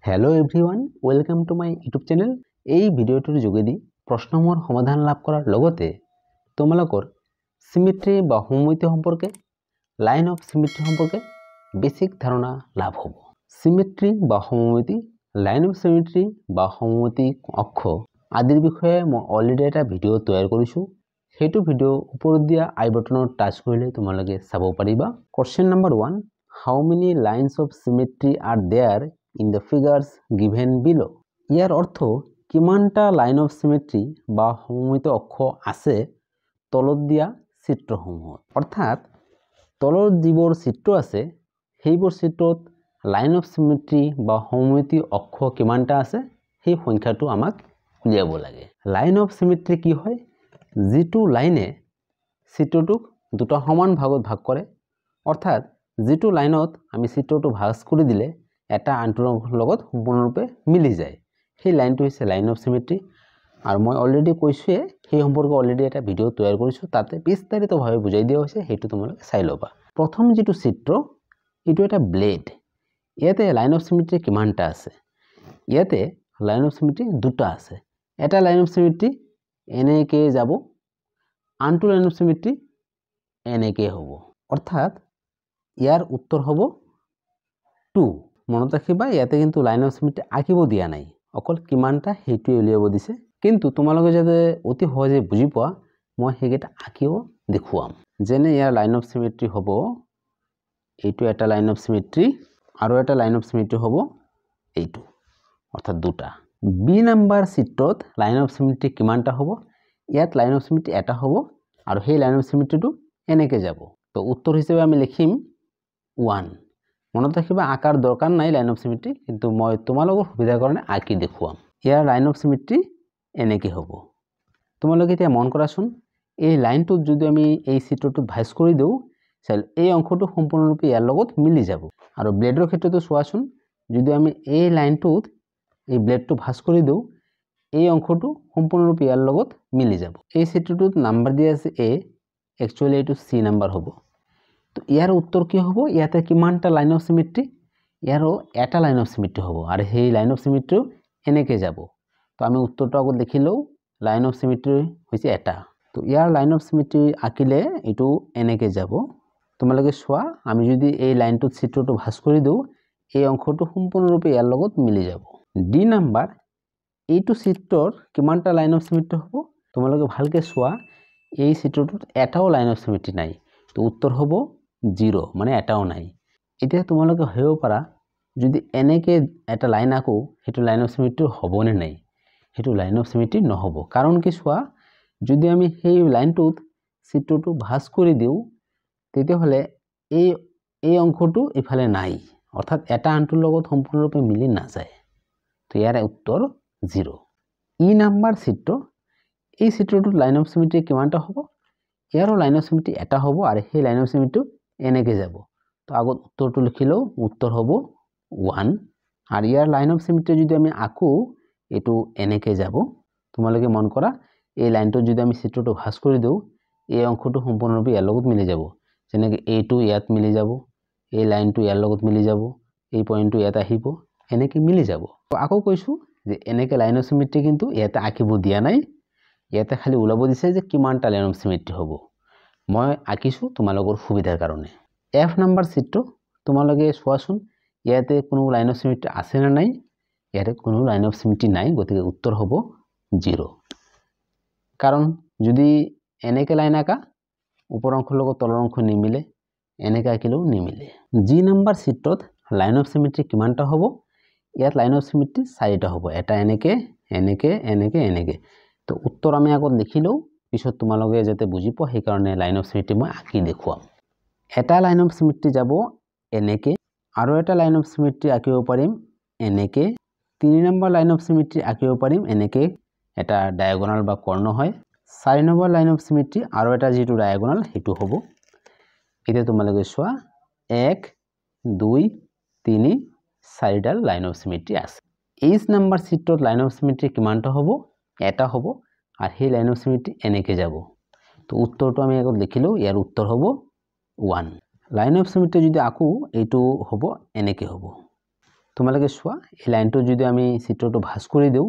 Hello everyone welcome to my YouTube channel. এই ভিডিওটোৰ যোগেদি প্ৰশ্নসমূহৰ সমাধান লাভ কৰাৰ লগতে তোমালোকৰ সিমেট্ৰি বা সমমিতি সম্পৰ্কে লাইন অফ সিমেট্ৰি সম্পৰ্কে বেসিক ধাৰণা লাভ হ'ব। সিমেট্ৰি বা সমমিতি, লাইন অফ সিমেট্ৰি বা সমমিতি অক্ষ আদিৰ বিষয়ে মই অলৰেডি এটা ভিডিও তৈয়াৰ কৰিছো। সেইটো ভিডিও ওপৰত দিয়া আই বাটনত টাচ কৰিলে তোমালোকে চাব পাৰিবা। Question number 1, how many lines of symmetry are there in the figures given below। ইয়াৰ অৰ্থ কিমানটা লাইন অফ সিমেট্ৰি বা সমমিত অক্ষ আছে তলত দিয়া চিত্ৰসমূহত। অৰ্থাৎ তলত যিবোৰ চিত্ৰ আছে সেইবোৰ চিত্ৰত লাইন অফ সিমেট্ৰি বা সমমিতি অক্ষ কিমানটা আছে সেই সংখ্যাটো আমাক উলিয়াব লাগে। লাইন অফ সিমেট্ৰি কি হয়? যিটো লাইনে চিত্ৰটোক দুটা সমান ভাগত ভাগ কৰে। অৰ্থাৎ যিটো লাইনত আমি চিত্ৰটো ভাগ কৰি দিলে এটা আনটোৰ লগত সম্পূৰ্ণৰূপে মিলি যায়, সেই লাইনটো হৈছে লাইন অফ সিমেট্ৰি। আৰু মই অলৰেডি কৈছোৱে সেই সম্পৰ্কে অলৰেডি এটা ভিডিও তৈয়াৰ কৰিছো, তাতে বিস্তাৰিতভাৱে বুজাই দিয়া হৈছে, সেইটো তোমালোকে চাই ল'বা। প্ৰথম যেটো চিত্ৰ এটো এটা ব্লেড। ইয়াতে লাইন অফ সিমেট্ৰি কিমানটা আছে? ইয়াতে লাইন অফ সিমেট্ৰি দুটা আছে। এটা লাইন অফ সিমেট্ৰি এনেকে যাব, আনটো লাইন অফ সিমেট্ৰি এনেকে হ'ব। অৰ্থাৎ ইয়াৰ উত্তৰ হ'ব 2। মনত ৰাখিবা ইয়াতে কিন্তু লাইন অফ সিমেট্ৰি আঁকিব দিয়া নাই, অকল কিমানটা হেইটোৱে উলিয়াব দিছে। কিন্তু তোমালোকে যাতে অতি সহজে বুজি পোৱা মই হেগেটা আঁকিও দেখুৱাম। যেনে ইয়াৰ লাইন অফ সিমেট্ৰি হ'ব এইটো এটা লাইন অফ সিমেট্ৰি আৰু এটা লাইন অফ সিমেট্ৰি হ'ব এইটো, অৰ্থাৎ দুটা। বি নাম্বাৰ চিত্ৰত লাইন অফ সিমেট্ৰি কিমানটা হ'ব? ইয়াত লাইন অফ সিমেট্ৰি এটা হ'ব আৰু সেই লাইন অফ সিমেট্ৰিটো এনেকে যাব। তো উত্তৰ হিচাপে আমি লিখিম 1। মনত ৰাখিবা আকাৰ দৰকাৰ নাই লাইন অফ সিমেট্ৰি, কিন্তু মই তোমালোকৰ সুবিধাৰ কাৰণে আঁকি দেখুৱাম। ইয়াৰ লাইন অফ সিমেট্ৰি এনেকে হ'ব। তোমালোকে এতিয়া মন কৰাচোন, এই লাইনটোত যদি আমি এই চিত্ৰটোত ভাঁজ কৰি দিওঁ এই অংশটো সম্পূৰ্ণৰূপে ইয়াৰ লগত মিলি যাব। আৰু ব্লেডৰ ক্ষেত্ৰতো চোৱাচোন, যদি আমি এই লাইনটোত এই ব্লেডটো ভাঁজ কৰি দিওঁ এই অংশটো সম্পূৰ্ণৰূপে ইয়াৰ লগত মিলি যাব। এই চিত্ৰটোত নাম্বাৰ দিয়া আছে A, একচুয়ালি এইটো C নাম্বাৰ হ'ব। তো ইয়াৰ উত্তৰ কি হ'ব? ইয়াতে কিমানটা লাইন অফ সিমেট্ৰি? ইয়াৰো এটা লাইন অফ সিমেট্ৰি হ'ব আৰু সেই লাইন অফ সিমেট্ৰিও এনেকে যাব। তো আমি উত্তৰটো আগত লিখি লওঁ, লাইন অফ সিমেট্ৰি হৈছে এটা। তো ইয়াৰ লাইন অফ সিমেট্ৰি আঁকিলে এইটো এনেকে যাব। তোমালোকে চোৱা, আমি যদি এই লাইনটোত চিত্ৰটো ভাঁজ কৰি দিওঁ এই অংশটো সম্পূৰ্ণৰূপে ইয়াৰ লগত মিলি যাব। ডি নাম্বাৰ, এইটো চিত্ৰৰ কিমানটা লাইন অফ সিমেট্ৰি হ'ব? তোমালোকে ভালকে চোৱা, এই চিত্ৰটোত এটাও লাইন অফ সিমেট্ৰি নাই। তো উত্তৰ হ'ব 0, মানে এটাও নাই। এতিয়া তোমালোকে ভাবিব পাৰা যদি এনেকে এটা লাইন আঁকো সেইটো লাইন অফ সিমেট্ৰি হ'বনে নাই? সেইটো লাইন অফ সিমেট্ৰি নহ'ব। কাৰণ কি চোৱা, যদি আমি সেই লাইনটোত চিত্ৰটো ভাঁজ কৰি দিওঁ তেতিয়াহ'লে এই অংশটো ইফালে নাই, অৰ্থাৎ এটা আনটোৰ লগত সম্পূৰ্ণৰূপে মিলি নাযায়। তো ইয়াৰ উত্তৰ 0। ই নাম্বাৰ চিত্ৰ, এই চিত্ৰটোত লাইন অফ সিমেট্ৰি কিমানটা হ'ব? ইয়াৰো লাইন অফ সিমেট্ৰি এটা হ'ব আৰু সেই লাইন অফ সিমেট্ৰিটো এনেকে যাব। তো আগত উত্তৰটো লিখি লওঁ, উত্তৰ হ'ব 1। আৰ ইয়াৰ লাইন অফ সিমেট্ৰি যদি আমি আঁকো এইটো এনেকে যাব। তোমালোকে মন কৰা, এই লাইনটো যদি আমি চিত্ৰটো ভাঁজ কৰি দিওঁ এই অংশটো সম্পূৰ্ণৰূপে ইয়াৰ লগত মিলি যাব। যেনেকে এইটো ইয়াত মিলি যাব, এই লাইনটো ইয়াৰ লগত মিলি যাব, এই পইণ্টটো ইয়াত আহিব, এনেকে মিলি যাব। আকৌ কৈছো যে এনেকে লাইন অফ সিমেট্ৰি কিন্তু ইয়াতে আঁকিব দিয়া নাই, ইয়াতে খালি ওলাব দিছে যে কিমানটা লাইন অফ সিমেট্ৰি হ'ব। মই আঁকিছো তোমালোকৰ সুবিধাৰ কাৰণে। এফ নাম্বাৰ চিত্ৰ, তোমালোকে চোৱাচোন ইয়াতে কোনো লাইন অফ সিমেট্ৰি আছে না নাই? ইয়াতে কোনো লাইন অফ সিমেট্ৰি নাই, গতিকে উত্তৰ হ'ব 0। কাৰণ যদি এনেকে লাইন আঁকা ওপৰ অংশৰ লগত তলৰ অংশ নিমিলে, এনেকে আঁকিলেও নিমিলে। জি নাম্বাৰ চিত্ৰত লাইন অফ সিমেট্ৰি কিমানটা হ'ব? ইয়াত লাইন অফ সিমেট্ৰি 4টা হ'ব, এটা এনেকে এনেকে এনেকে এনেকে। তো উত্তৰ আমি আগত লিখি লওঁ, পিছত তোমালোকে যাতে বুজি পোৱা সেইকাৰণে লাইন অফ সিমেট্ৰি মই আঁকি দেখুৱাম। এটা লাইন অফ সিমেট্ৰি যাব এনেকে, আৰু এটা লাইন অফ সিমেট্ৰি আঁকিব পাৰিম এনেকে। 3 নম্বৰ লাইন অফ সিমেট্ৰি আঁকিব পাৰিম এনেকে, এটা ডায়াগোনাল বা কৰ্ণ হয়। 4 নম্বৰ লাইন অফ সিমেট্ৰি আৰু এটা যেটো ডায়াগোনাল হেতু হ'ব। এতিয়া তোমালোকে চোৱা 1 2 3 4ডাল লাইন অফ সিমেট্ৰি আছে। এইচ নাম্বাৰ চিত্ৰত লাইন অফ সিমেট্ৰি কিমানটা হ'ব? এটা হ'ব আৰু সেই লাইন অফ সিমেট্ৰি এনেকে যাব। তো উত্তৰটো আমি আগত লিখিলো, ইয়াৰ উত্তৰ হ'ব 1। লাইন অফ সিমেট্ৰি যদি আঁকো এইটো হ'ব এনেকে হ'ব। তো তোমালোকে চোৱা এই লাইনটো যদি আমি চিত্ৰটো ভাঁজ কৰি দিওঁ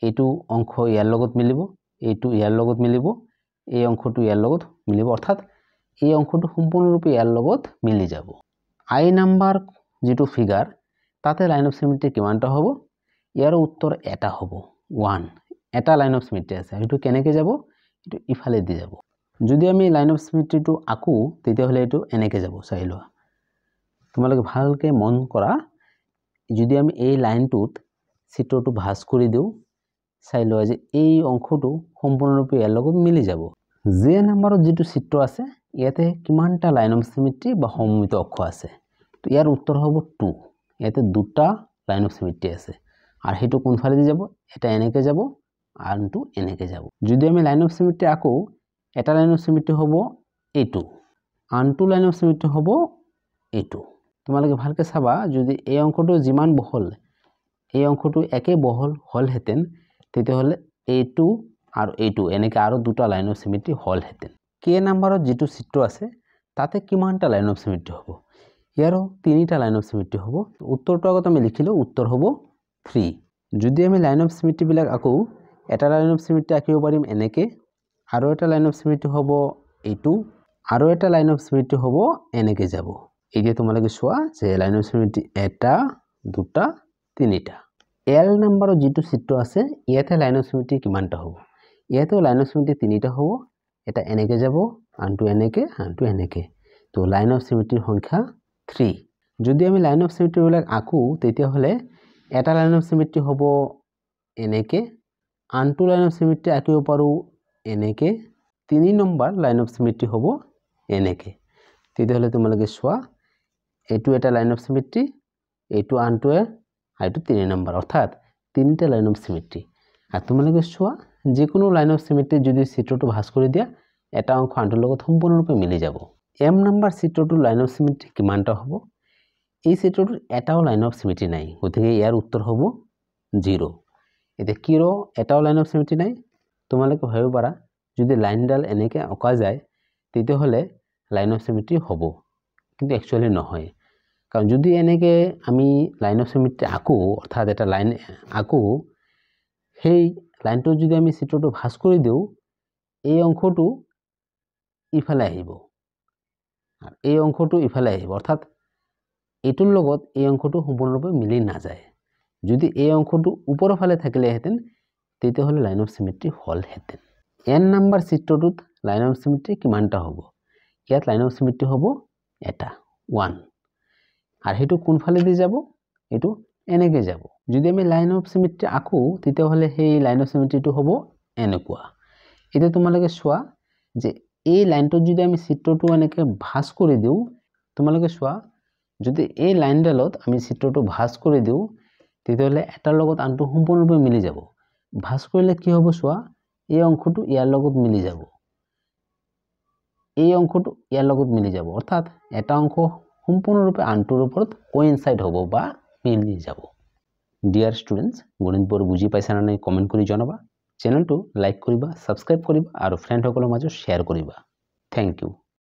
এইটো অংশ ইয়াৰ লগত মিলিব এইটো ইয়াৰ লগত মিলিব এই অংশটো ইয়াৰ লগত মিলিব অৰ্থাৎ এই অংশটো সম্পূৰ্ণৰূপে ইয়াৰ লগত মিলি যাব আই নাম্বাৰ যেটো ফিগাৰ তাতে লাইন অফ সিমেট্ৰি কিমানটা হ'ব ইয়াৰ উত্তৰ এটা হ'ব 1 এটা লাইন অফ সিমেট্ৰি আছে এটো কেনেকৈ যাব এটো ইফালে দি যাব যদি আমি লাইন অফ সিমেট্ৰিটো আকো তেতিয়া হলে এটো এনেকৈ যাব চাই লোৱা তোমালোকে ভালকে মন কৰা যদি আমি এই লাইনটোত চিত্ৰটো ভাঁজ কৰি দিও চাই লোৱা যে এই অংশটো সম্পূৰ্ণৰূপে ইয়াৰ লগত মিলি যাব যে নম্বৰত যেটো চিত্ৰ আছে ইয়াতে কিমানটা লাইন অফ সিমেট্ৰি বা সমমিত অক্ষ আছে তো ইয়াৰ উত্তৰ হ'ব 2 ইয়াতে দুটা লাইন অফ সিমেট্ৰি আছে আর হেতু কোন ফালে দি যাব এটা এনেকৈ যাব আনটো এনেকৈ যাব যদি আমি লাইন অফ সিমেট্ৰি আকো এটা লাইন অফ সিমেট্ৰি হ'ব এইটো আনটো লাইন অফ সিমেট্ৰি হ'ব এইটো তোমালোকে ভালকে চাবা যদি এই অংশটো যিমান বহল এই অংশটো একে বহল হল হেতেন তেতিয়া হলে এইটো আর এইটো এনেকৈ আৰু দুটা লাইন অফ সিমেট্ৰি হল হেতেন কে নম্বৰত যেটো চিত্ৰ আছে তাতে কিমানটা লাইন অফ সিমেট্ৰি হ'ব ইয়াৰো তিনিটা লাইন অফ সিমেট্ৰি হ'ব উত্তৰটো আগত আমি লিখিলো উত্তৰ হ'ব 3 যদি আমি লাইন অফ সিমেট্ৰি বিলাক আকো এটা লাইন অফ সিমেট্ৰি আকিব পাৰিম এনেকৈ আৰু এটা লাইন অফ সিমেট্ৰি হ'ব এইটো আৰু এটা লাইন অফ সিমেট্ৰি হ'ব এনেকৈ যাব এতিয়া তোমালোকে চোৱা যে লাইন অফ সিমেট্ৰি এটা দুটা তিনিটা এল নম্বৰৰ যেটো চিত্ৰ আছে ইয়াতে লাইন অফ সিমেট্ৰি কিমানটা হ'ব ইয়াতেও লাইন অফ সিমেট্ৰি তিনিটা হ'ব এটা এনেকৈ যাব আনটো এনেকৈ তো লাইন অফ সিমেট্ৰিৰ সংখ্যা 3 যদি আমি লাইন অফ সিমেট্ৰি বিলাক আকো তেতিয়া হলে এটা লাইন অফ সিমেট্ৰি হ'ব এনেকৈ আনটো লাইন অফ সিমেট্ৰি আকিব পাৰো এনেকৈ 3 নম্বৰ লাইন অফ সিমেট্ৰি হ'ব এনেকৈ তেতিয়া হলে তোমালোকে চোৱা এইটো এটা লাইন অফ সিমেট্ৰি এইটো আনটোৱে আইটো 3 নম্বৰ অৰ্থাৎ তিনিটা লাইন অফ সিমেট্ৰি আৰ তোমালোকে চোৱা যিকোনো লাইন অফ সিমেট্ৰি যদি চিত্ৰটো ভাঁজ কৰি দিয়া এটা অংশ আনটোৰ লগত সম্পূৰ্ণৰূপে মিলি যাব এম নম্বৰ চিত্ৰটোৰ লাইন অফ সিমেট্ৰি কিমানটা হ'ব এই চিত্ৰটোৰ এটাও লাইন অফ সিমেট্ৰি নাই গতিকে ইয়াৰ উত্তৰ হ'ব 0 এতিয়া কিৰো এটাও লাইন অফ সিমেট্ৰি নাই তোমালোকে ভাবিব পাৰা যদি লাইনডাল এনেকৈ অকা যায় তেতিয়া হলে লাইন অফ সিমেট্ৰি হ'ব কিন্তু একচুয়ালি নহয় কাৰণ যদি এনেকৈ আমি লাইন অফ সিমেট্ৰি আকো অৰ্থাৎ এটা লাইন আকো সেই লাইনটো যদি আমি চিত্ৰটো ভাঁজ কৰি দিও এই অংশটো ইফালে আহিব আৰ এই অংশটো ইফালে আহিব অৰ্থাৎ এটোৰ লগত এই অংশটো সম্পূৰ্ণৰূপে মিলি নাযায় যদি এই অংশটো ওপৰৰ ফালে থাকিলে হেতেন তেতিয়া হলে লাইন অফ সিমেট্ৰি হল হেতেন এন নম্বৰ চিত্ৰটোত লাইন অফ সিমেট্ৰি কিমানটা হ'ব ইয়াত লাইন অফ সিমেট্ৰি হ'ব এটা 1 আর হেতু কোন ফালে দি যাব এটো এনেকৈ যাব যদি আমি লাইন অফ সিমেট্ৰি আকো তেতিয়া হলে সেই লাইন অফ সিমেট্ৰিটো হ'ব এনেকুৱা এটা তোমালোকে চোৱা যে এই লাইনটো যদি আমি চিত্ৰটো এনেকৈ ভাঁজ কৰি দিও তোমালোকে চোৱা যদি এই লাইনডালত আমি চিত্ৰটো ভাঁজ কৰি দিও তেতিয়া হলে এটাৰ লগত আনটো সম্পূৰ্ণৰূপে মিলি যাব ভাঁজ কৰিলে কি হ'ব চোৱা এই অংশটো ইয়াৰ লগত মিলি যাব এই অংশটো ইয়াৰ লগত মিলি যাব অৰ্থাৎ এটা অংশ সম্পূৰ্ণৰূপে আনটোৰ ওপৰত কোইনসাইড হ'ব বা মিলি যাব ডিয়াৰ স্টুডেন্টস গণিতবোৰ বুজি পাইছা না নাই কমেন্ট কৰি জনাবা চেনেলটো লাইক কৰিবা সাবস্ক্ৰাইব কৰিবা আৰু ফ্ৰেণ্ডসকলৰ মাজত শ্বেয়াৰ কৰিবা থ্যাংক ইউ